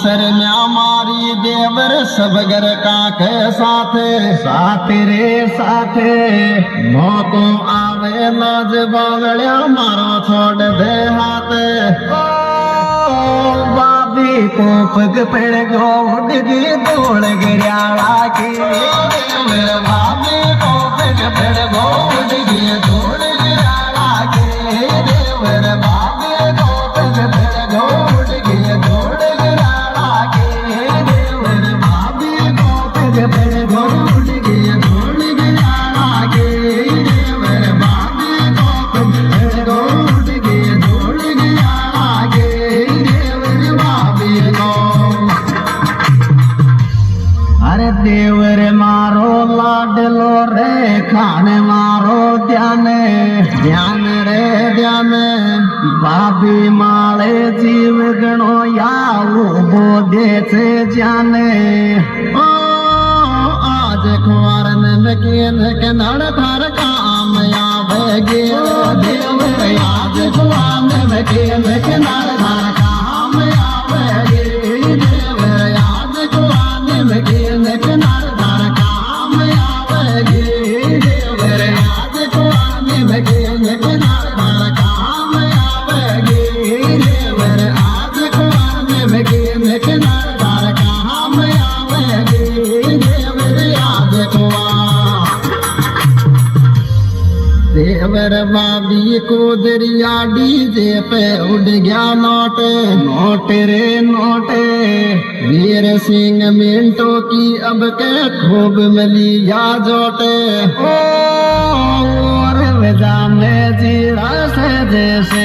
शरण्या मारी देवर सब घर काके साथे साथे रे साथे मौको आवे नाज बावड़िया मारो छोड़ दे हाथ बाबी को पग पेड़ गो उड़गी दौड़ गिरियाला की बाबी को पग पेड़ गो उड़गी दौड़ गिरियाला की देवर बाबी को पग पेड़ गो उड़गी दौड़ देवर मारो लाडलो रे खाने मारो ध्यान ध्यान रे ध्यान भाभी माले जीव गणो यावो बोधे से जाने ओ आज कुंवरन में के नड़ थार काम आवेगे देवर आज कुंवरन में के नड़ थार काम आवेगे देवर आज कुंवरन में के देवर बाबी को दरिया डीजे पे उड़ गया नोट नोट रे नोट वीर सिंह मिंटो की अब के खूब मिली या जोटे और जाने जीरा से जैसे